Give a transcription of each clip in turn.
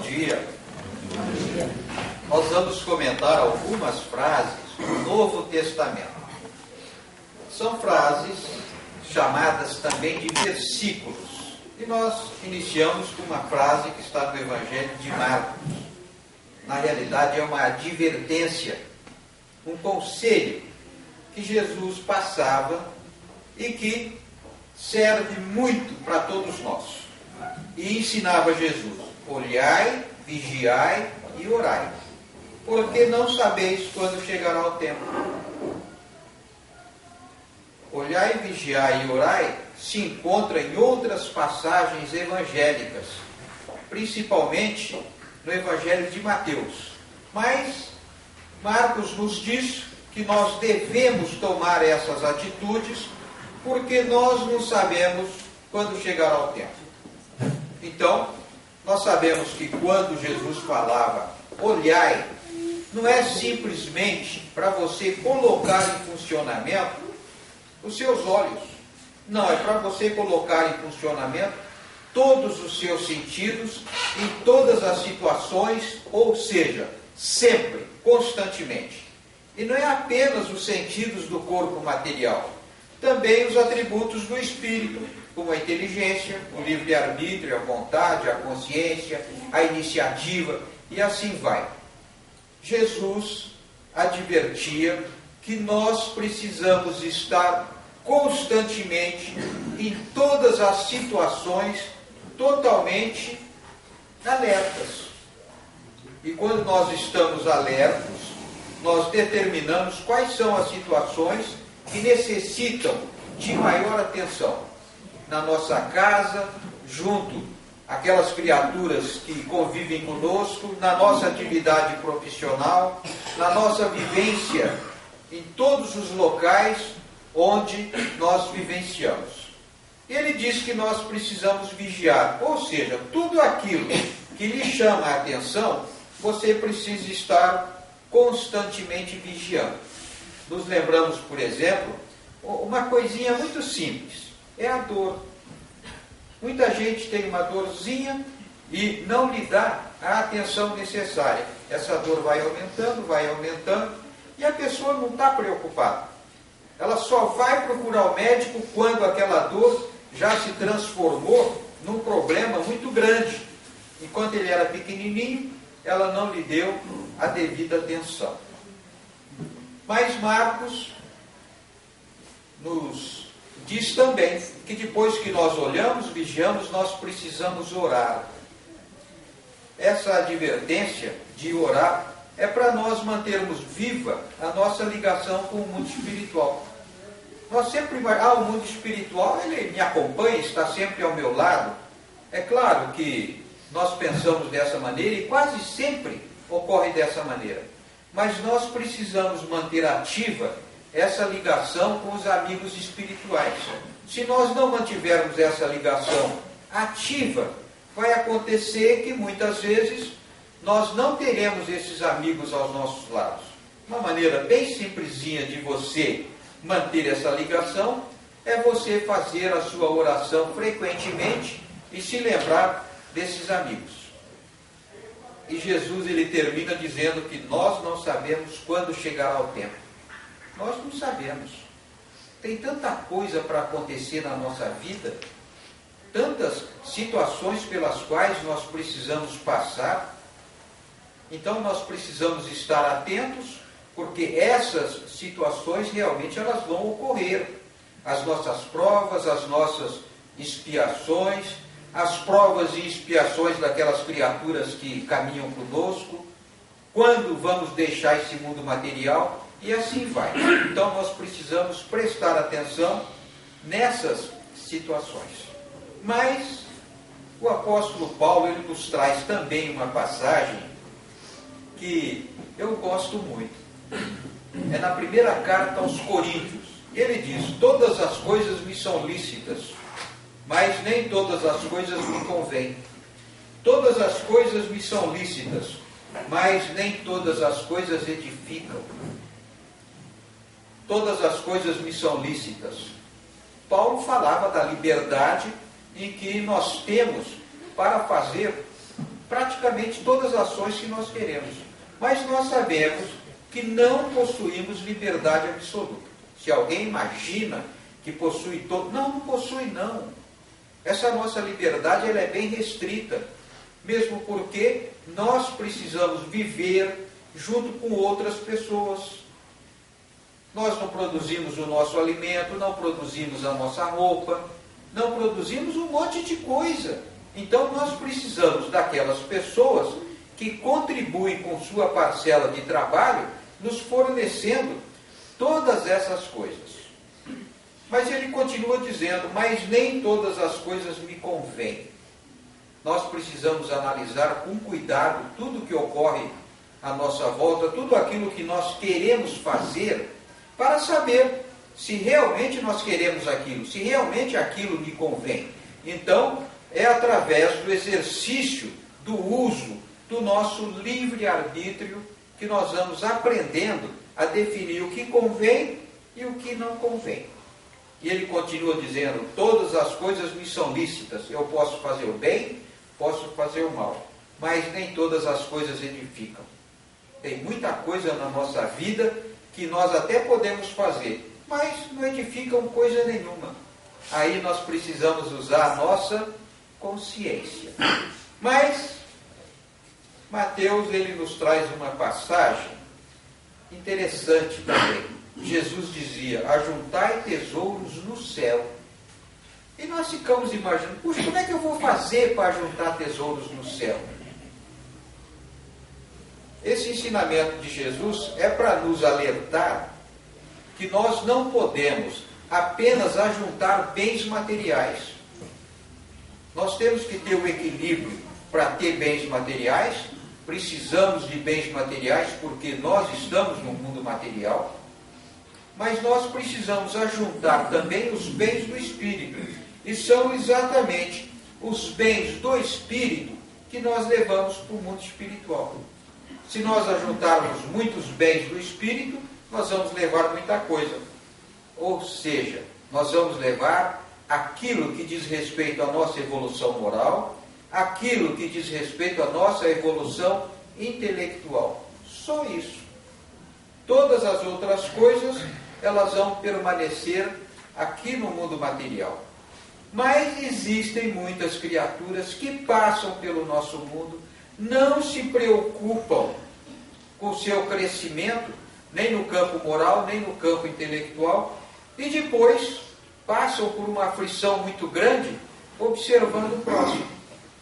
dia. Nós vamos comentar algumas frases do Novo Testamento. São frases chamadas também de versículos. E nós iniciamos com uma frase que está no Evangelho de Marcos. Na realidade é uma advertência, um conselho que Jesus passava e que serve muito para todos nós. E ensinava Jesus: olhai, vigiai e orai, porque não sabeis quando chegará o tempo. Olhai, vigiai e orai se encontra em outras passagens evangélicas, principalmente no Evangelho de Mateus. Mas Marcos nos diz que nós devemos tomar essas atitudes porque nós não sabemos quando chegará o tempo. Então, nós sabemos que quando Jesus falava olhai, não é simplesmente para você colocar em funcionamento os seus olhos. Não, é para você colocar em funcionamento todos os seus sentidos em todas as situações, ou seja, sempre, constantemente. E não é apenas os sentidos do corpo material, também os atributos do espírito, como a inteligência, o livre-arbítrio, a vontade, a consciência, a iniciativa, e assim vai. Jesus advertia que nós precisamos estar constantemente, em todas as situações, totalmente alertas. E quando nós estamos alertos, nós determinamos quais são as situações que necessitam de maior atenção. Na nossa casa, junto àquelas criaturas que convivem conosco, na nossa atividade profissional, na nossa vivência em todos os locais onde nós vivenciamos. Ele diz que nós precisamos vigiar, ou seja, tudo aquilo que lhe chama a atenção, você precisa estar constantemente vigiando. Nos lembramos, por exemplo, uma coisinha muito simples, é a dor. Muita gente tem uma dorzinha e não lhe dá a atenção necessária. Essa dor vai aumentando, e a pessoa não está preocupada. Ela só vai procurar o médico quando aquela dor já se transformou num problema muito grande. Enquanto ele era pequenininho, ela não lhe deu a devida atenção. Mas Marcos nos diz também que depois que nós olhamos, vigiamos, nós precisamos orar. Essa advertência de orar é para nós mantermos viva a nossa ligação com o mundo espiritual. Nós sempre, o mundo espiritual, ele me acompanha, está sempre ao meu lado. É claro que nós pensamos dessa maneira e quase sempre ocorre dessa maneira. Mas nós precisamos manter ativa essa ligação com os amigos espirituais. Se nós não mantivermos essa ligação ativa, vai acontecer que muitas vezes nós não teremos esses amigos aos nossos lados. Uma maneira bem simplesinha de você manter essa ligação é você fazer a sua oração frequentemente e se lembrar desses amigos. E Jesus, ele termina dizendo que nós não sabemos quando chegará o tempo. Nós não sabemos. Tem tanta coisa para acontecer na nossa vida, tantas situações pelas quais nós precisamos passar. Então nós precisamos estar atentos, porque essas situações realmente elas vão ocorrer. As nossas provas, as nossas expiações, as provas e expiações daquelas criaturas que caminham conosco, quando vamos deixar esse mundo material, e assim vai. Então nós precisamos prestar atenção nessas situações. Mas o apóstolo Paulo, ele nos traz também uma passagem que eu gosto muito. É na primeira carta aos Coríntios. Ele diz: todas as coisas me são lícitas, mas nem todas as coisas me convêm. Todas as coisas me são lícitas, mas nem todas as coisas edificam. Todas as coisas me são lícitas. Paulo falava da liberdade em que nós temos para fazer praticamente todas as ações que nós queremos. Mas nós sabemos que não possuímos liberdade absoluta. Se alguém imagina que possui todo... Não possui não. Essa nossa liberdade ela é bem restrita, mesmo porque nós precisamos viver junto com outras pessoas. Nós não produzimos o nosso alimento, não produzimos a nossa roupa, não produzimos um monte de coisa. Então nós precisamos daquelas pessoas que contribuem com sua parcela de trabalho, nos fornecendo todas essas coisas. Mas ele continua dizendo, mas nem todas as coisas me convêm. Nós precisamos analisar com cuidado tudo que ocorre à nossa volta, tudo aquilo que nós queremos fazer, para saber se realmente nós queremos aquilo, se realmente aquilo me convém. Então, é através do exercício, do uso do nosso livre-arbítrio que nós vamos aprendendo a definir o que convém e o que não convém. E ele continua dizendo, todas as coisas me são lícitas, eu posso fazer o bem, posso fazer o mal, mas nem todas as coisas edificam. Tem muita coisa na nossa vida que nós até podemos fazer, mas não edificam coisa nenhuma. Aí nós precisamos usar a nossa consciência. Mas Mateus ele nos traz uma passagem interessante também. Jesus dizia, ajuntai tesouros no céu. E nós ficamos imaginando, puxa, como é que eu vou fazer para juntar tesouros no céu? Esse ensinamento de Jesus é para nos alertar que nós não podemos apenas ajuntar bens materiais. Nós temos que ter o equilíbrio para ter bens materiais, precisamos de bens materiais porque nós estamos no mundo material, mas nós precisamos ajuntar também os bens do Espírito, e são exatamente os bens do Espírito que nós levamos para o mundo espiritual. Se nós ajuntarmos muitos bens do Espírito, nós vamos levar muita coisa. Ou seja, nós vamos levar aquilo que diz respeito à nossa evolução moral, aquilo que diz respeito à nossa evolução intelectual. Só isso. Todas as outras coisas, elas vão permanecer aqui no mundo material. Mas existem muitas criaturas que passam pelo nosso mundo, não se preocupam com o seu crescimento, nem no campo moral, nem no campo intelectual, e depois passam por uma aflição muito grande, observando o próximo.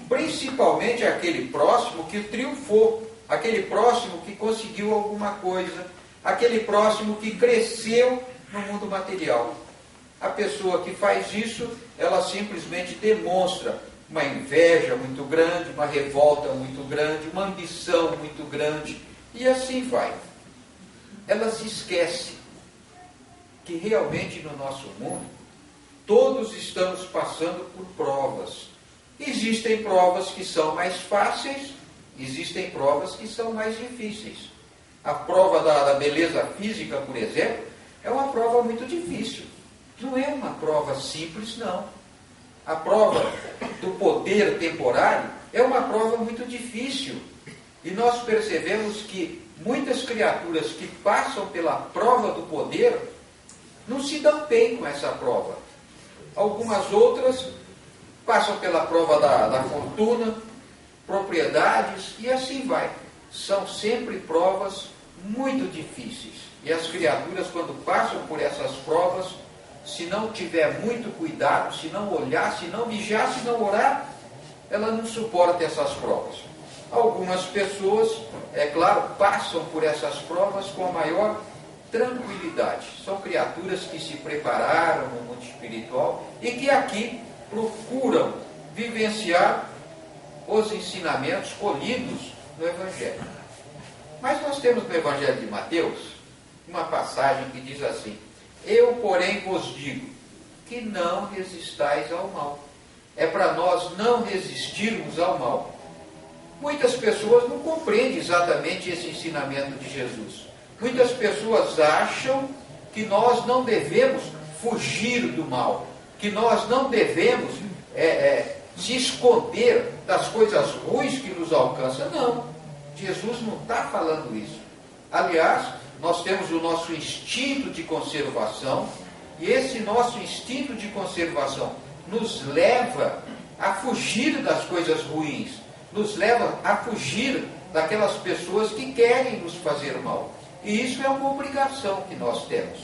Principalmente aquele próximo que triunfou, aquele próximo que conseguiu alguma coisa, aquele próximo que cresceu no mundo material. A pessoa que faz isso, ela simplesmente demonstra uma inveja muito grande, uma revolta muito grande, uma ambição muito grande, e assim vai. Ela se esquece que realmente no nosso mundo, todos estamos passando por provas. Existem provas que são mais fáceis, existem provas que são mais difíceis. A prova da beleza física, por exemplo, é uma prova muito difícil. Não é uma prova simples, não. A prova do poder temporário é uma prova muito difícil. E nós percebemos que muitas criaturas que passam pela prova do poder não se dão bem com essa prova. Algumas outras passam pela prova da fortuna, propriedades e assim vai. São sempre provas muito difíceis. E as criaturas, quando passam por essas provas, se não tiver muito cuidado, se não olhar, se não vigiar, se não orar, ela não suporta essas provas. Algumas pessoas, é claro, passam por essas provas com a maior tranquilidade. São criaturas que se prepararam no mundo espiritual e que aqui procuram vivenciar os ensinamentos colhidos no Evangelho. Mas nós temos no Evangelho de Mateus uma passagem que diz assim: eu, porém, vos digo que não resistais ao mal. É para nós não resistirmos ao mal. Muitas pessoas não compreendem exatamente esse ensinamento de Jesus. Muitas pessoas acham que nós não devemos fugir do mal, que nós não devemos se esconder das coisas ruins que nos alcançam. Não, Jesus não está falando isso. Aliás, nós temos o nosso instinto de conservação, e esse nosso instinto de conservação nos leva a fugir das coisas ruins, nos leva a fugir daquelas pessoas que querem nos fazer mal. E isso é uma obrigação que nós temos.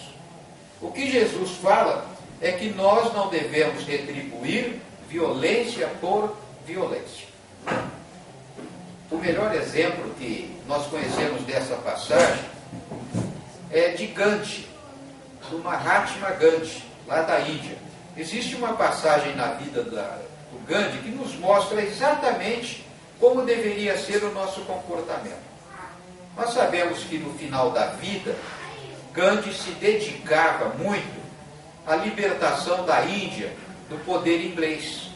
O que Jesus fala é que nós não devemos retribuir violência por violência. O melhor exemplo que nós conhecemos dessa passagem é de Gandhi, do Mahatma Gandhi, lá da Índia. Existe uma passagem na vida do Gandhi que nos mostra exatamente como deveria ser o nosso comportamento. Nós sabemos que no final da vida, Gandhi se dedicava muito à libertação da Índia do poder inglês.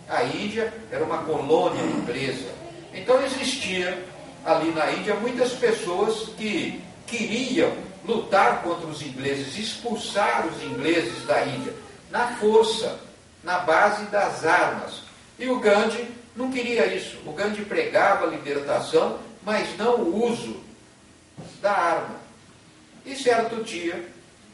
A Índia era uma colônia inglesa. Então existia ali na Índia muitas pessoas que queriam lutar contra os ingleses, expulsar os ingleses da Índia, na força, na base das armas. E o Gandhi não queria isso. O Gandhi pregava a libertação, mas não o uso da arma. E certo dia,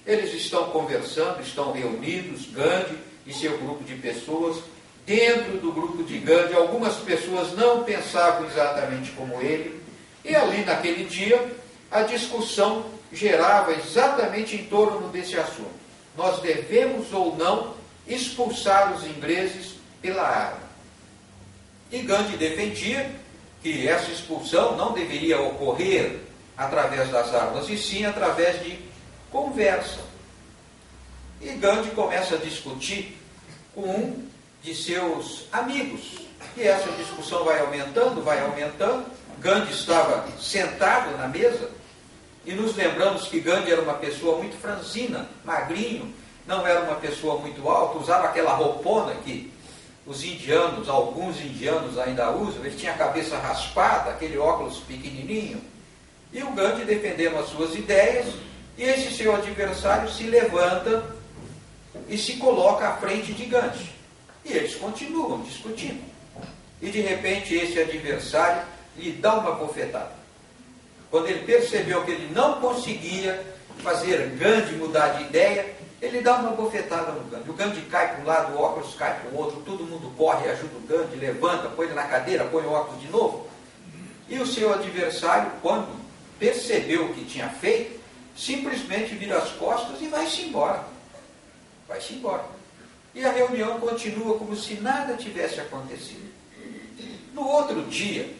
eles estão conversando, estão reunidos, Gandhi e seu grupo de pessoas. Dentro do grupo de Gandhi, algumas pessoas não pensavam exatamente como ele. E ali naquele dia, a discussão gerava exatamente em torno desse assunto. Nós devemos ou não expulsar os ingleses pela arma. E Gandhi defendia que essa expulsão não deveria ocorrer através das armas, e sim através de conversa. E Gandhi começa a discutir com um de seus amigos. E essa discussão vai aumentando, vai aumentando. Gandhi estava sentado na mesa, e nos lembramos que Gandhi era uma pessoa muito franzina, magrinho, não era uma pessoa muito alta, usava aquela roupona que os indianos, alguns indianos ainda usam. Ele tinha a cabeça raspada, aquele óculos pequenininho. E o Gandhi defendendo as suas ideias, e esse seu adversário se levanta e se coloca à frente de Gandhi. E eles continuam discutindo. E de repente esse adversário lhe dá uma bofetada. Quando ele percebeu que ele não conseguia fazer Gandhi mudar de ideia, ele dá uma bofetada no Gandhi. O Gandhi cai para um lado, o óculos cai para o outro, todo mundo corre, ajuda o Gandhi, levanta, põe ele na cadeira, põe o óculos de novo. E o seu adversário, quando percebeu o que tinha feito, simplesmente vira as costas e vai-se embora. Vai-se embora. E a reunião continua como se nada tivesse acontecido. No outro dia,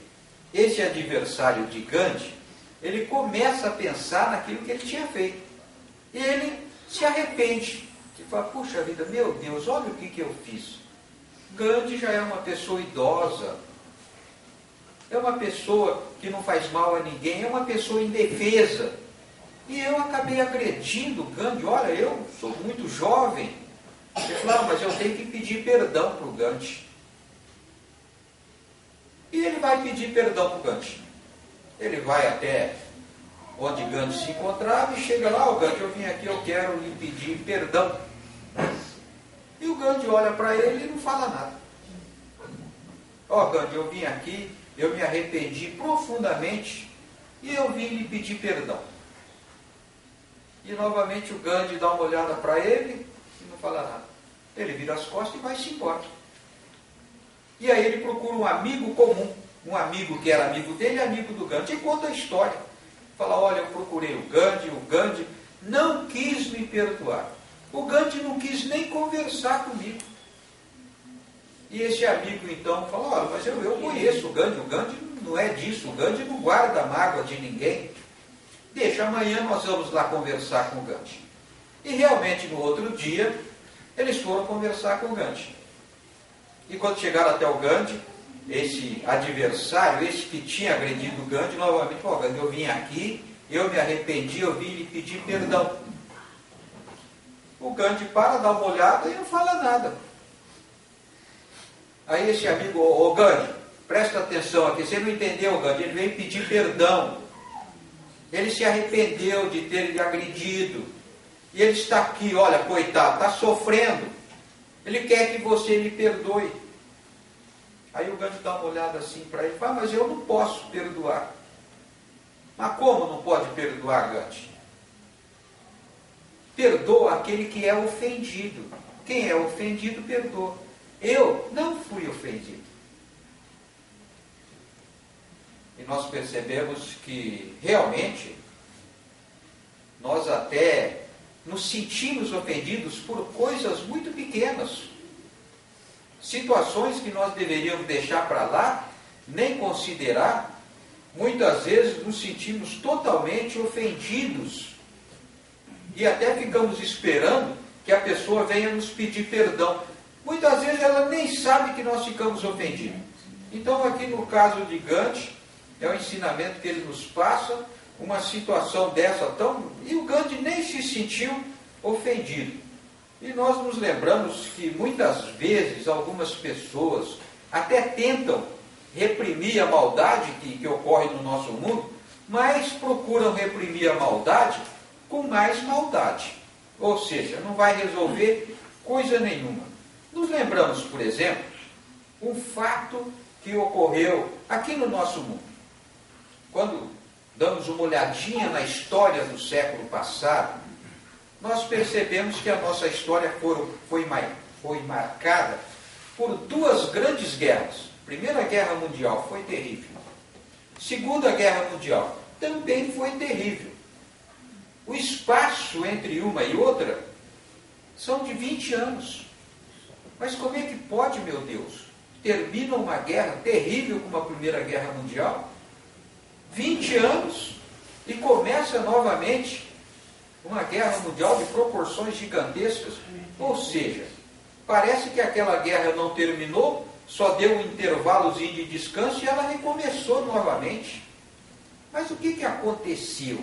esse adversário de Gandhi, ele começa a pensar naquilo que ele tinha feito. E ele se arrepende. Ele fala, puxa vida, meu Deus, olha o que eu fiz. Gandhi já é uma pessoa idosa. É uma pessoa que não faz mal a ninguém, é uma pessoa indefesa. E eu acabei agredindo Gandhi. Olha, eu sou muito jovem. Ele falou, mas eu tenho que pedir perdão para o Gandhi. E ele vai pedir perdão para o Gandhi. Ele vai até onde Gandhi se encontrava e chega lá, Gandhi, eu vim aqui, eu quero lhe pedir perdão. E o Gandhi olha para ele e não fala nada. Gandhi, eu vim aqui, eu me arrependi profundamente e eu vim lhe pedir perdão. E novamente o Gandhi dá uma olhada para ele e não fala nada. Ele vira as costas e vai-se embora. E aí ele procura um amigo comum, um amigo que era amigo dele e amigo do Gandhi, e conta a história. Fala, olha, eu procurei o Gandhi não quis me perdoar. O Gandhi não quis nem conversar comigo. E esse amigo então fala, olha, mas eu conheço o Gandhi não é disso, o Gandhi não guarda mágoa de ninguém. Deixa, amanhã nós vamos lá conversar com o Gandhi. E realmente no outro dia, eles foram conversar com o Gandhi. E quando chegaram até o Gandhi, esse adversário, esse que tinha agredido o Gandhi, novamente, Gandhi, eu vim aqui, eu me arrependi, eu vim lhe pedir perdão. O Gandhi para, dá uma olhada e não fala nada. Aí esse amigo, Gandhi, presta atenção aqui, você não entendeu, Gandhi, ele veio pedir perdão. Ele se arrependeu de ter lhe agredido. E ele está aqui, olha, coitado, está sofrendo. Ele quer que você lhe perdoe. Aí o Gandhi dá uma olhada assim para ele e fala, mas eu não posso perdoar. Mas como não pode perdoar, Gandhi? Perdoa aquele que é ofendido. Quem é ofendido, perdoa. Eu não fui ofendido. E nós percebemos que realmente nós até nos sentimos ofendidos por coisas muito pequenas. Situações que nós deveríamos deixar para lá, nem considerar. Muitas vezes nos sentimos totalmente ofendidos. E até ficamos esperando que a pessoa venha nos pedir perdão. Muitas vezes ela nem sabe que nós ficamos ofendidos. Então aqui no caso de Gandhi, é o ensinamento que ele nos passa, uma situação dessa tão... E o Gandhi nem se sentiu ofendido. E nós nos lembramos que muitas vezes algumas pessoas até tentam reprimir a maldade que ocorre no nosso mundo, mas procuram reprimir a maldade com mais maldade. Ou seja, não vai resolver coisa nenhuma. Nos lembramos, por exemplo, um fato que ocorreu aqui no nosso mundo. Quando damos uma olhadinha na história do século passado, nós percebemos que a nossa história foi marcada por duas grandes guerras. Primeira Guerra Mundial foi terrível. Segunda Guerra Mundial também foi terrível. O espaço entre uma e outra são de 20 anos. Mas como é que pode, meu Deus? Termina uma guerra terrível como a Primeira Guerra Mundial, 20 anos, e começa novamente uma guerra mundial de proporções gigantescas. Ou seja, parece que aquela guerra não terminou, só deu um intervalozinho de descanso e ela recomeçou novamente. Mas o que aconteceu?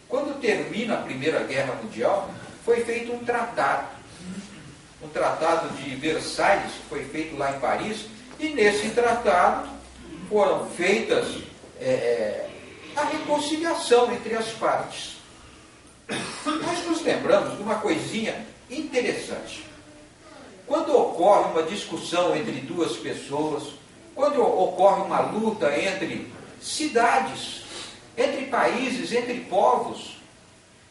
Quando termina a Primeira Guerra Mundial, foi feito um tratado de Versalhes, que foi feito lá em Paris, e nesse tratado foram feitas a reconciliação entre as partes. Nós nos lembramos de uma coisinha interessante. Quando ocorre uma discussão entre duas pessoas, quando ocorre uma luta entre cidades, entre países, entre povos,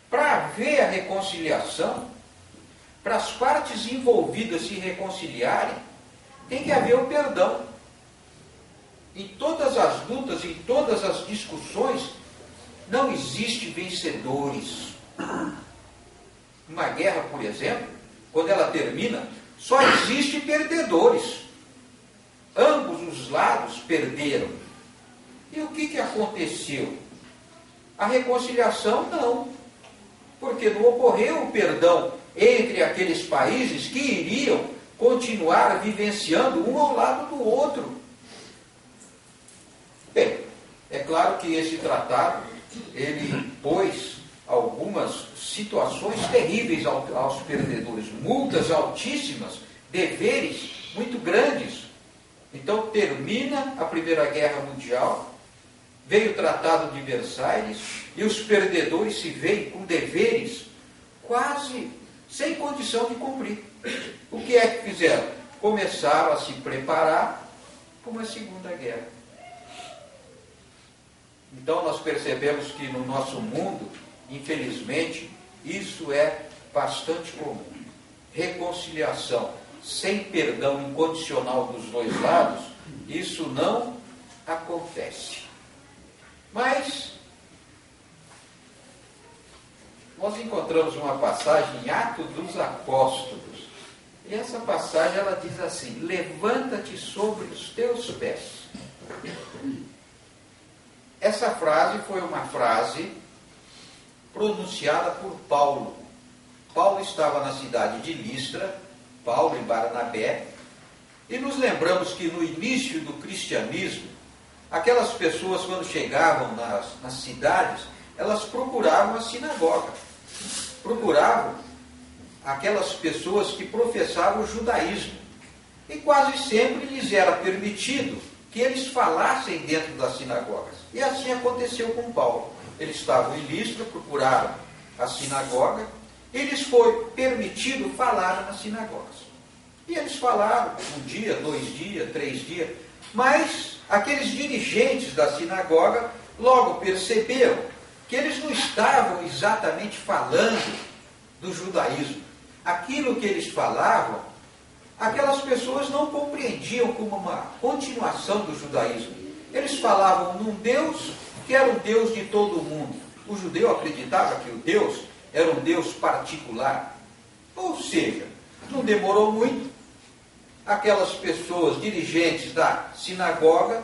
para haver a reconciliação, para as partes envolvidas se reconciliarem, tem que haver o perdão. Em todas as lutas, em todas as discussões, não existe vencedores. Uma guerra, por exemplo, quando ela termina, só existe perdedores. Ambos os lados perderam. E o que aconteceu? A reconciliação não. Porque não ocorreu o perdão entre aqueles países que iriam continuar vivenciando um ao lado do outro. Bem, é claro que esse tratado, ele pôs algumas situações terríveis aos perdedores, multas altíssimas, deveres muito grandes. Então termina a Primeira Guerra Mundial, veio o Tratado de Versalhes, e os perdedores se veem com deveres quase sem condição de cumprir. O que é que fizeram? Começaram a se preparar para uma Segunda Guerra. Então nós percebemos que no nosso mundo, infelizmente, isso é bastante comum. Reconciliação sem perdão incondicional dos dois lados, isso não acontece. Mas nós encontramos uma passagem em Atos dos Apóstolos. E essa passagem ela diz assim: levanta-te sobre os teus pés. Essa frase foi uma frase pronunciada por Paulo. Paulo estava na cidade de Listra, Paulo e Barnabé, e nos lembramos que no início do cristianismo, aquelas pessoas, quando chegavam nas cidades, elas procuravam a sinagoga, procuravam aquelas pessoas que professavam o judaísmo, e quase sempre lhes era permitido que eles falassem dentro das sinagogas. E assim aconteceu com Paulo. Eles estavam em Listra, procuraram a sinagoga, e lhes foi permitido falar nas sinagogas. E eles falaram 1 dia, 2 dias, 3 dias, Mas aqueles dirigentes da sinagoga logo perceberam que eles não estavam exatamente falando do judaísmo. Aquilo que eles falavam, aquelas pessoas não compreendiam como uma continuação do judaísmo. Eles falavam num Deus que era o Deus de todo mundo. O judeu acreditava que o Deus era um Deus particular. Ou seja, não demorou muito, aquelas pessoas dirigentes da sinagoga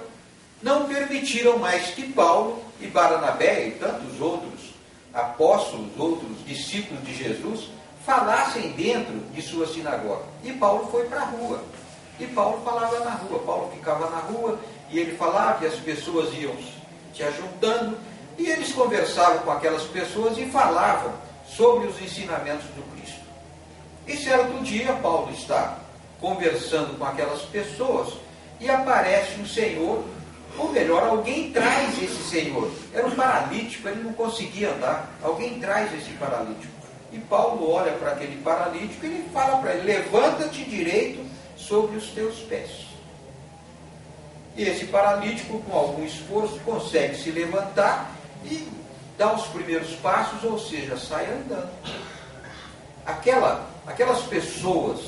não permitiram mais que Paulo e Barnabé e tantos outros apóstolos, outros discípulos de Jesus, falassem dentro de sua sinagoga. E Paulo foi para a rua. E Paulo falava na rua. Paulo ficava na rua e ele falava e as pessoas iam se ajuntando e eles conversavam com aquelas pessoas e falavam sobre os ensinamentos do Cristo. E certo dia Paulo está conversando com aquelas pessoas e aparece um senhor, ou melhor, alguém traz esse senhor. Era um paralítico, ele não conseguia andar. Alguém traz esse paralítico. E Paulo olha para aquele paralítico e ele fala para ele: levanta-te direito sobre os teus pés. E esse paralítico, com algum esforço, consegue se levantar e dá os primeiros passos, ou seja, sai andando. Aquelas pessoas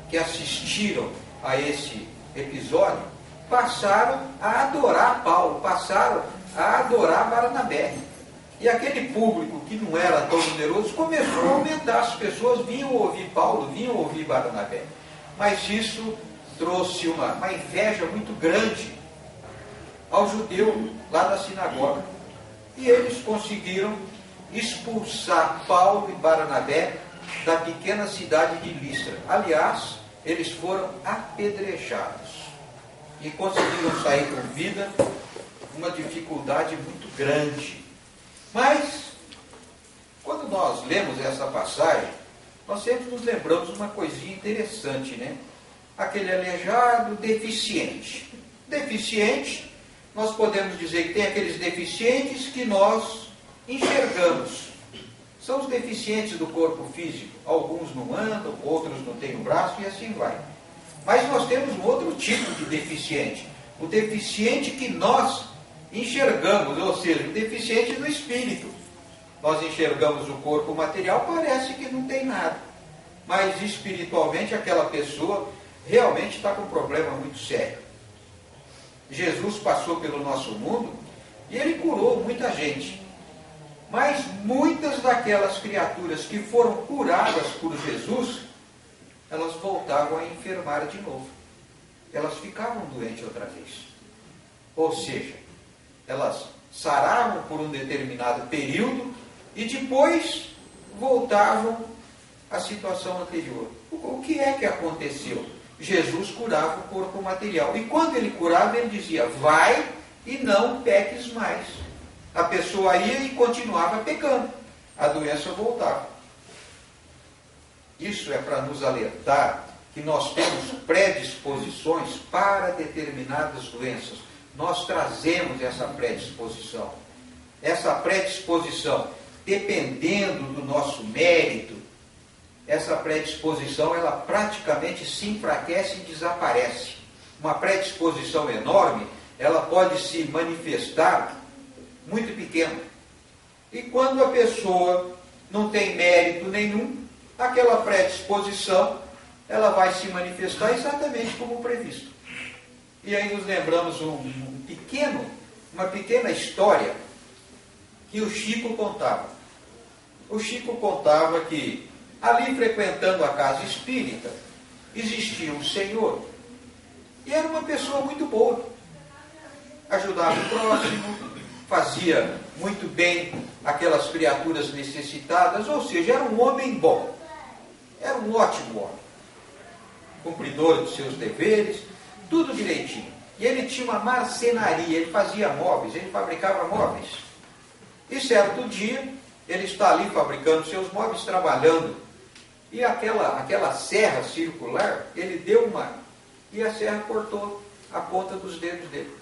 que assistiram a esse episódio passaram a adorar Paulo, passaram a adorar Barnabé. E aquele público que não era tão numeroso começou a aumentar. As pessoas vinham ouvir Paulo, vinham ouvir Barnabé. Mas isso trouxe uma inveja muito grande ao judeu lá da sinagoga. E eles conseguiram expulsar Paulo e Barnabé da pequena cidade de Listra. Aliás, eles foram apedrejados. E conseguiram sair com vida, uma dificuldade muito grande. Mas, quando nós lemos essa passagem, nós sempre nos lembramos de uma coisinha interessante, né? Aquele aleijado deficiente. Deficiente, nós podemos dizer que tem aqueles deficientes que nós enxergamos. São os deficientes do corpo físico. Alguns não andam, outros não têm o braço e assim vai. Mas nós temos um outro tipo de deficiente. O deficiente que nós enxergamos, ou seja, o deficiente do espírito. Nós enxergamos o corpo material, parece que não tem nada. Mas espiritualmente aquela pessoa realmente está com um problema muito sério. Jesus passou pelo nosso mundo e ele curou muita gente. Mas muitas daquelas criaturas que foram curadas por Jesus, elas voltavam a enfermar de novo. Elas ficavam doentes outra vez. Ou seja, elas saravam por um determinado período e depois voltavam à situação anterior. O que é que aconteceu? Jesus curava o corpo material. E quando ele curava, ele dizia: vai e não peques mais. A pessoa ia e continuava pecando. A doença voltava. Isso é para nos alertar que nós temos predisposições para determinadas doenças. Nós trazemos essa predisposição. Essa predisposição, dependendo do nosso mérito, essa predisposição, ela praticamente se enfraquece e desaparece. Uma predisposição enorme, ela pode se manifestar muito pequena. E quando a pessoa não tem mérito nenhum, aquela predisposição, ela vai se manifestar exatamente como previsto. E aí nos lembramos uma pequena história que o Chico contava. O Chico contava que ali frequentando a casa espírita, existia um senhor, e era uma pessoa muito boa. Ajudava o próximo, fazia muito bem aquelas criaturas necessitadas, ou seja, era um homem bom. Era um ótimo homem. Cumpridor dos seus deveres, tudo direitinho. E ele tinha uma marcenaria, ele fazia móveis, ele fabricava móveis. E certo dia, ele está ali fabricando seus móveis, trabalhando. E aquela serra circular, ele deu e a serra cortou a ponta dos dedos dele.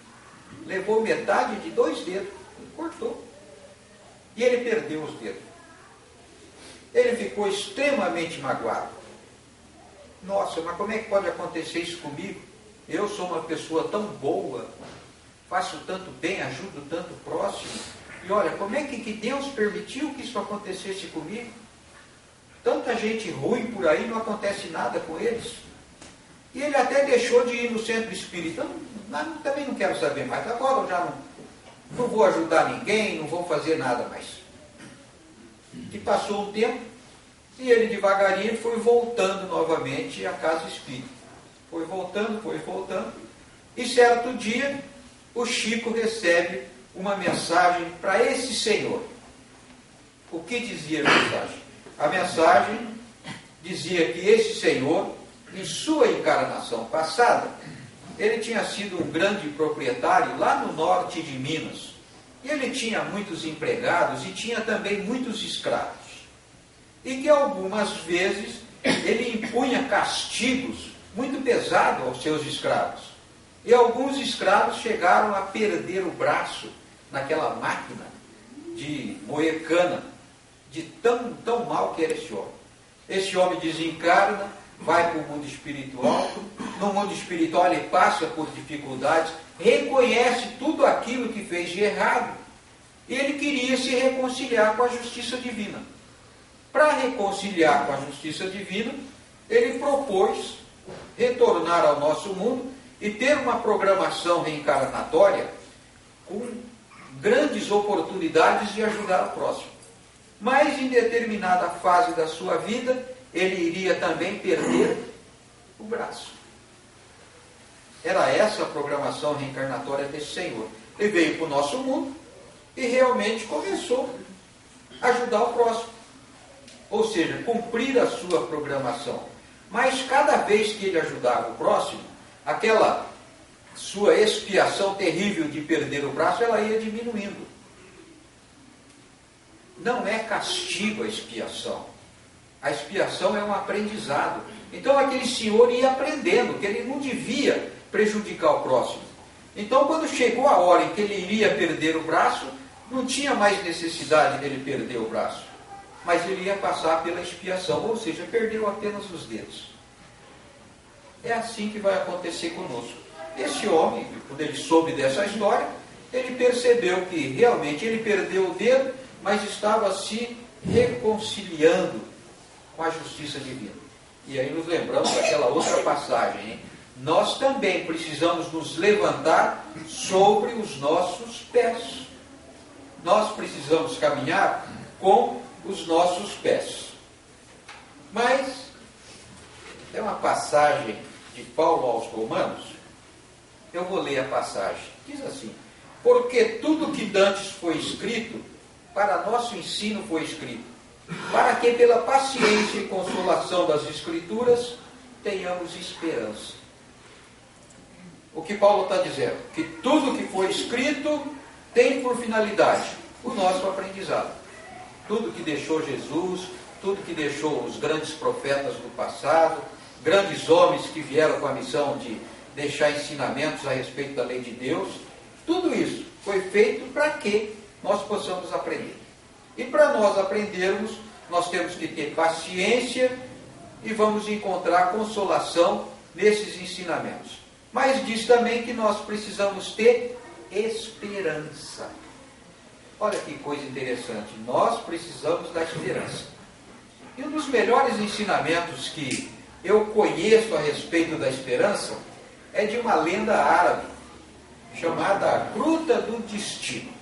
Levou metade de 2 dedos, cortou. E ele perdeu os dedos. Ele ficou extremamente magoado. Nossa, mas como é que pode acontecer isso comigo? eu sou uma pessoa tão boa, faço tanto bem, ajudo tanto o próximo, e olha, como é que Deus permitiu que isso acontecesse comigo? Tanta gente ruim por aí, não acontece nada com eles. E ele até deixou de ir no centro espírita. Também não quero saber mais. Agora eu já não vou ajudar ninguém, não vou fazer nada mais. E passou um tempo, e ele devagarinho foi voltando novamente à casa espírita. Foi voltando. E certo dia, o Chico recebe uma mensagem para esse senhor. O que dizia a mensagem? A mensagem dizia que esse senhor, em sua encarnação passada, ele tinha sido um grande proprietário lá no norte de Minas. E ele tinha muitos empregados e tinha também muitos escravos. E que algumas vezes ele impunha castigos muito pesados aos seus escravos. E alguns escravos chegaram a perder o braço naquela máquina de moer cana, de tão mal que era esse homem. Esse homem desencarna, vai para o mundo espiritual. No mundo espiritual ele passa por dificuldades, reconhece tudo aquilo que fez de errado, e ele queria se reconciliar com a justiça divina. Para reconciliar com a justiça divina, ele propôs retornar ao nosso mundo e ter uma programação reencarnatória com grandes oportunidades de ajudar o próximo. Mas em determinada fase da sua vida, ele iria também perder o braço. Era essa a programação reencarnatória desse senhor. Ele veio para o nosso mundo e realmente começou a ajudar o próximo. Ou seja, cumprir a sua programação. Mas cada vez que ele ajudava o próximo, aquela sua expiação terrível de perder o braço, ela ia diminuindo. Não é castigo a expiação. A expiação é um aprendizado. Então aquele senhor ia aprendendo que ele não devia prejudicar o próximo. Então quando chegou a hora em que ele iria perder o braço, não tinha mais necessidade dele perder o braço. Mas ele ia passar pela expiação, ou seja, perdeu apenas os dedos. É assim que vai acontecer conosco. Esse homem, quando ele soube dessa história, ele percebeu que realmente ele perdeu o dedo, mas estava se reconciliando com a justiça divina. E aí nos lembramos daquela outra passagem, hein? Nós também precisamos nos levantar sobre os nossos pés. Nós precisamos caminhar com os nossos pés. Mas é uma passagem de Paulo aos Romanos. Eu vou ler a passagem. Diz assim: porque tudo que dantes foi escrito, para nosso ensino foi escrito, para que pela paciência e consolação das Escrituras tenhamos esperança. O que Paulo está dizendo? Que tudo que foi escrito tem por finalidade o nosso aprendizado. Tudo que deixou Jesus, tudo que deixou os grandes profetas do passado, grandes homens que vieram com a missão de deixar ensinamentos a respeito da lei de Deus, tudo isso foi feito para que nós possamos aprender. E para nós aprendermos, nós temos que ter paciência e vamos encontrar consolação nesses ensinamentos. Mas diz também que nós precisamos ter esperança. Olha que coisa interessante, nós precisamos da esperança. E um dos melhores ensinamentos que eu conheço a respeito da esperança é de uma lenda árabe, chamada a Gruta do Destino.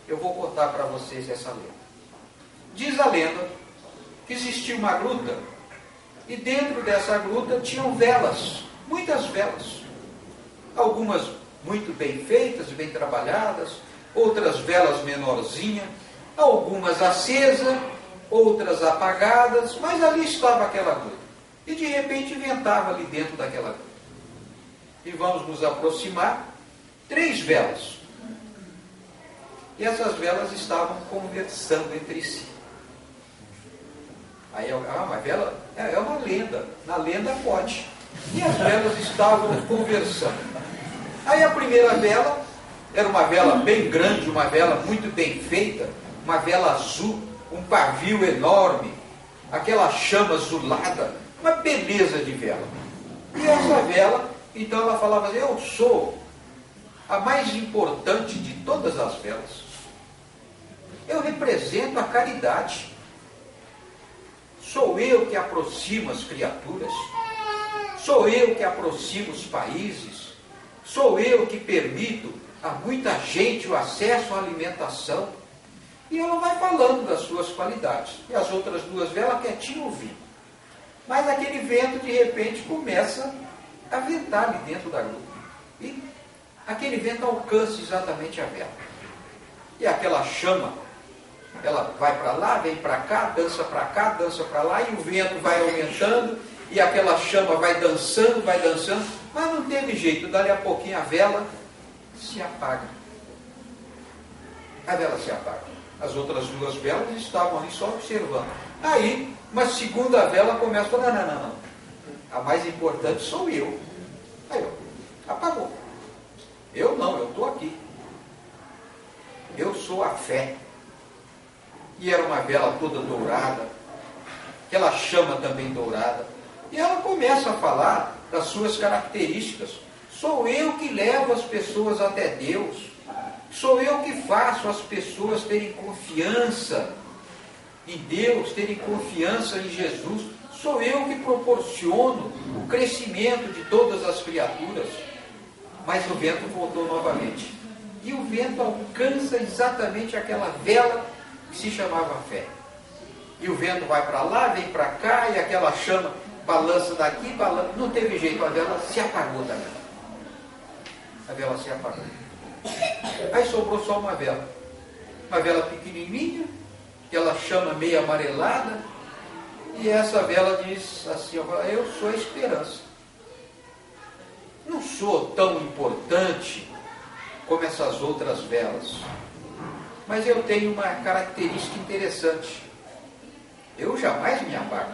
Eu vou contar para vocês essa lenda. Diz a lenda que existia uma gruta, e dentro dessa gruta tinham velas, muitas velas. Algumas muito bem feitas, bem trabalhadas, outras velas menorzinhas, algumas acesas, outras apagadas, mas ali estava aquela gruta. E de repente ventava ali dentro daquela gruta. E vamos nos aproximar, 3 velas. E essas velas estavam conversando entre si. Aí, uma vela é uma lenda. Na lenda pode. E as velas estavam conversando. Aí a primeira vela era uma vela bem grande, uma vela muito bem feita, uma vela azul, um pavio enorme, aquela chama azulada, uma beleza de vela. E essa vela Então ela falava assim, eu sou a mais importante de todas as velas. Eu represento a caridade. Sou eu que aproximo as criaturas. Sou eu que aproximo os países. Sou eu que permito a muita gente o acesso à alimentação. E ela vai falando das suas qualidades. E as outras duas velas quietinho ouvindo. Mas aquele vento, de repente, começa a ventar ali dentro da gruta. E aquele vento alcança exatamente a vela. E aquela chama, ela vai para lá, vem para cá, dança para lá, e o vento vai aumentando, e aquela chama vai dançando, mas não teve jeito, dali a pouquinho a vela se apaga. A vela se apaga. As outras duas velas estavam ali só observando. Aí, uma segunda vela começa a falar, não. A mais importante sou eu. Aí, ó, apagou. Eu não, eu estou aqui. Eu sou a fé. E era uma vela toda dourada, aquela chama também dourada. E ela começa a falar das suas características. Sou eu que levo as pessoas até Deus. Sou eu que faço as pessoas terem confiança em Deus, terem confiança em Jesus. Sou eu que proporciono o crescimento de todas as criaturas. Mas o vento voltou novamente. E o vento alcança exatamente aquela vela que se chamava fé. E o vento vai para lá, vem para cá, e aquela chama balança daqui, balança. Não teve jeito, a vela se apagou também. A vela se apagou. Aí sobrou só uma vela pequenininha, aquela chama meio amarelada, e essa vela diz assim, eu sou a esperança. Não sou tão importante como essas outras velas, mas eu tenho uma característica interessante. Eu jamais me apago.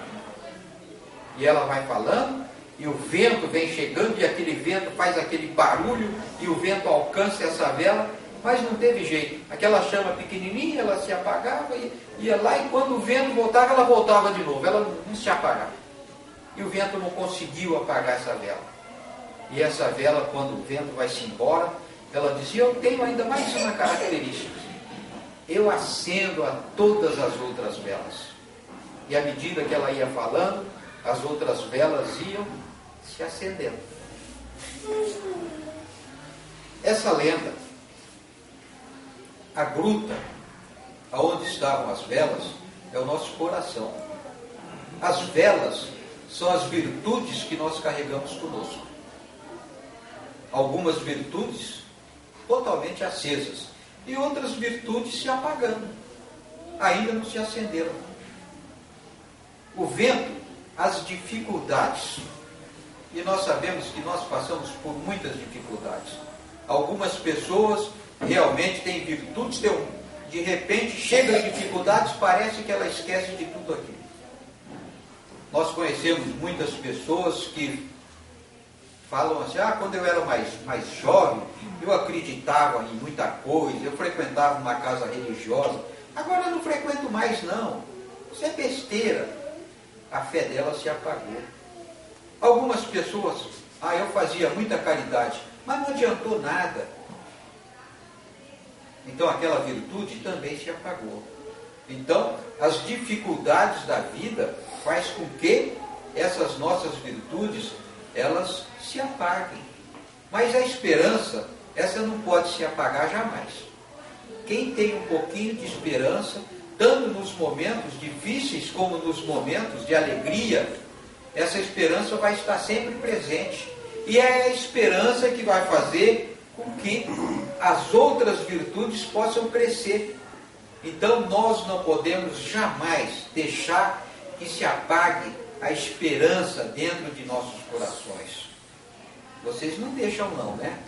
E ela vai falando, e o vento vem chegando, e aquele vento faz aquele barulho, e o vento alcança essa vela, mas não teve jeito. Aquela chama pequenininha, ela se apagava, e ia lá, e quando o vento voltava, ela voltava de novo, ela não se apagava. E o vento não conseguiu apagar essa vela. E essa vela, quando o vento vai-se embora, ela dizia, eu tenho ainda mais uma característica. Eu acendo a todas as outras velas. E à medida que ela ia falando, as outras velas iam se acendendo. Essa lenda, a gruta, aonde estavam as velas, é o nosso coração. As velas são as virtudes que nós carregamos conosco. Algumas virtudes totalmente acesas e outras virtudes se apagando, ainda não se acenderam. O vento, as dificuldades, e nós sabemos que nós passamos por muitas dificuldades. Algumas pessoas realmente têm virtudes, de repente chega as dificuldades, parece que ela esquece de tudo aquilo. Nós conhecemos muitas pessoas que falam assim, quando eu era mais jovem, eu acreditava em muita coisa, eu frequentava uma casa religiosa, agora eu não frequento mais não. Isso é besteira. A fé dela se apagou. Algumas pessoas, eu fazia muita caridade, mas não adiantou nada. Então aquela virtude também se apagou. Então, as dificuldades da vida faz com que essas nossas virtudes, elas se apaguem. Mas a esperança, essa não pode se apagar jamais. Quem tem um pouquinho de esperança, tanto nos momentos difíceis como nos momentos de alegria, essa esperança vai estar sempre presente. E é a esperança que vai fazer com que as outras virtudes possam crescer. Então nós não podemos jamais deixar que se apague a esperança dentro de nossos corações. Vocês não deixam não, né?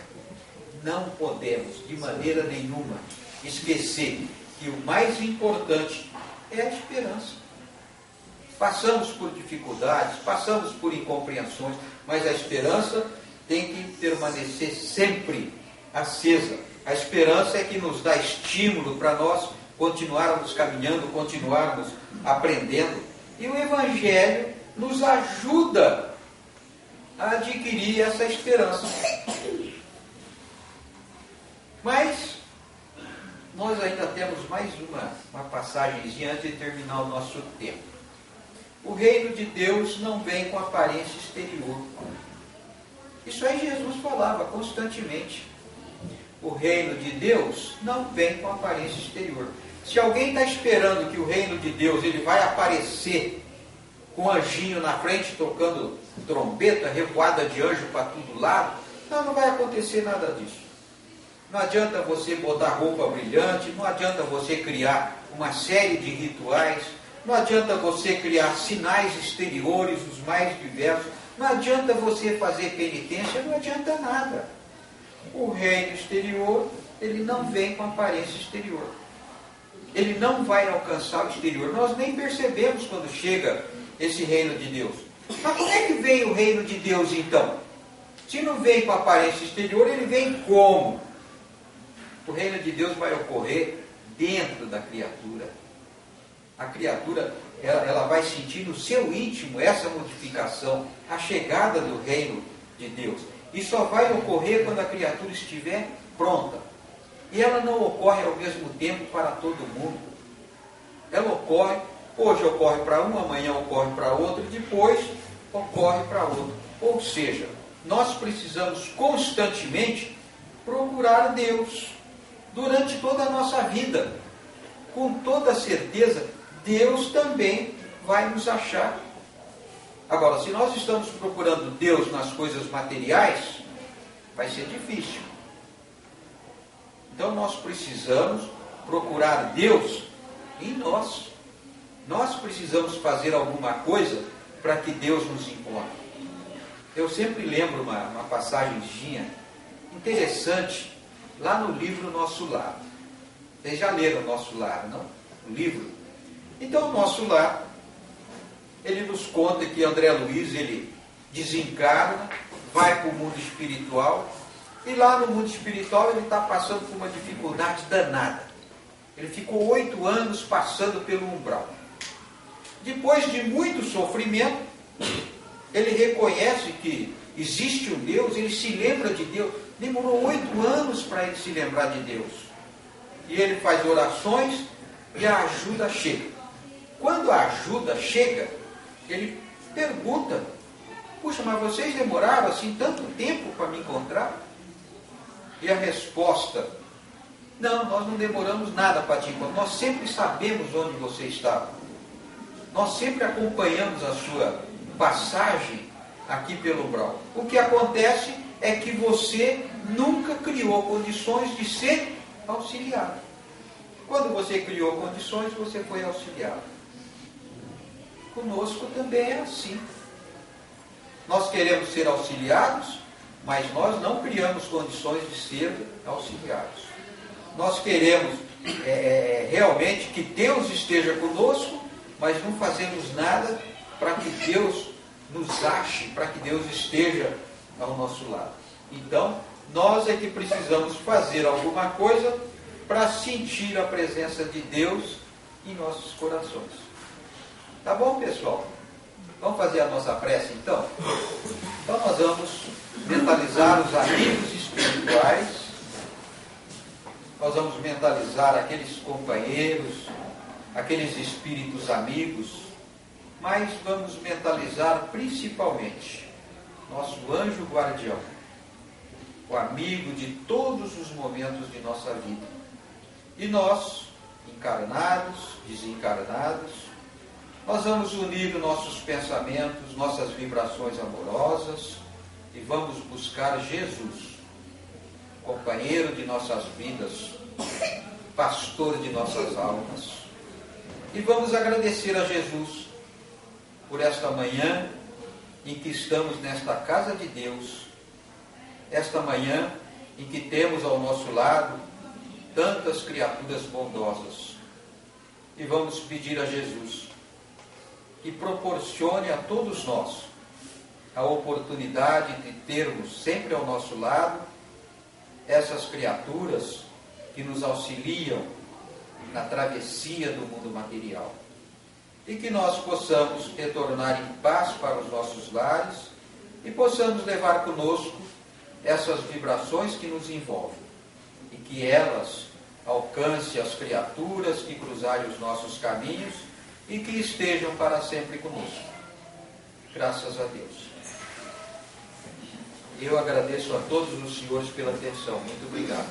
Não podemos, de maneira nenhuma, esquecer que o mais importante é a esperança. Passamos por dificuldades, passamos por incompreensões, mas a esperança tem que permanecer sempre acesa. A esperança é que nos dá estímulo para nós continuarmos caminhando, continuarmos aprendendo. E o Evangelho nos ajuda a adquirir essa esperança. Mas nós ainda temos mais uma passagem antes de terminar o nosso tempo. O reino de Deus não vem com aparência exterior. Isso aí Jesus falava constantemente. O reino de Deus não vem com aparência exterior. Se alguém está esperando que o reino de Deus ele vai aparecer com um anjinho na frente tocando trombeta, revoada de anjo para todo lado, não vai acontecer nada disso. Não adianta você botar roupa brilhante, não adianta você criar uma série de rituais, não adianta você criar sinais exteriores, os mais diversos, não adianta você fazer penitência, não adianta nada. O reino exterior, ele não vem com aparência exterior. Ele não vai alcançar o exterior. Nós nem percebemos quando chega esse reino de Deus. Mas como é que vem o reino de Deus então? Se não vem com aparência exterior, ele vem como? O reino de Deus vai ocorrer dentro da criatura. A criatura, ela vai sentir no seu íntimo essa modificação, a chegada do reino de Deus. E só vai ocorrer quando a criatura estiver pronta. E ela não ocorre ao mesmo tempo para todo mundo. Ela ocorre, hoje ocorre para um, amanhã ocorre para outro, e depois ocorre para outro. Ou seja, nós precisamos constantemente procurar Deus durante toda a nossa vida. Com toda certeza, Deus também vai nos achar. Agora, se nós estamos procurando Deus nas coisas materiais, vai ser difícil. Então nós precisamos procurar Deus em nós. Nós precisamos fazer alguma coisa para que Deus nos encontre. Eu sempre lembro uma passagenzinha interessante lá no livro Nosso Lar. Vocês já leram Nosso Lar, não? O livro? Então o Nosso Lar, ele nos conta que André Luiz, ele desencarna, vai para o mundo espiritual, e lá no mundo espiritual ele está passando por uma dificuldade danada. Ele ficou 8 anos passando pelo umbral. Depois de muito sofrimento, ele reconhece que existe um Deus, ele se lembra de Deus. Demorou 8 anos para ele se lembrar de Deus. E ele faz orações e a ajuda chega. Quando a ajuda chega, ele pergunta: puxa, mas vocês demoraram assim tanto tempo para me encontrar? E a resposta: não, nós não demoramos nada para te encontrar. Nós sempre sabemos onde você estava. Nós sempre acompanhamos a sua passagem aqui pelo umbral. O que acontece é que você nunca criou condições de ser auxiliado. Quando você criou condições, você foi auxiliado. Conosco também é assim. Nós queremos ser auxiliados, mas nós não criamos condições de ser auxiliados. Nós queremos realmente que Deus esteja conosco, mas não fazemos nada para que Deus nos ache, para que Deus esteja ao nosso lado. Então, nós é que precisamos fazer alguma coisa para sentir a presença de Deus em nossos corações. Tá bom, pessoal? Vamos fazer a nossa prece, então? Então, nós vamos mentalizar os amigos espirituais, nós vamos mentalizar aqueles companheiros, aqueles espíritos amigos, mas vamos mentalizar principalmente nosso anjo guardião, o amigo de todos os momentos de nossa vida. E nós, encarnados, desencarnados, nós vamos unir nossos pensamentos, nossas vibrações amorosas e vamos buscar Jesus, companheiro de nossas vidas, pastor de nossas almas. E vamos agradecer a Jesus por esta manhã em que estamos nesta casa de Deus, esta manhã em que temos ao nosso lado tantas criaturas bondosas. E vamos pedir a Jesus que proporcione a todos nós a oportunidade de termos sempre ao nosso lado essas criaturas que nos auxiliam na travessia do mundo material. E que nós possamos retornar em paz para os nossos lares e possamos levar conosco essas vibrações que nos envolvem e que elas alcancem as criaturas que cruzarem os nossos caminhos e que estejam para sempre conosco. Graças a Deus. Eu agradeço a todos os senhores pela atenção. Muito obrigado.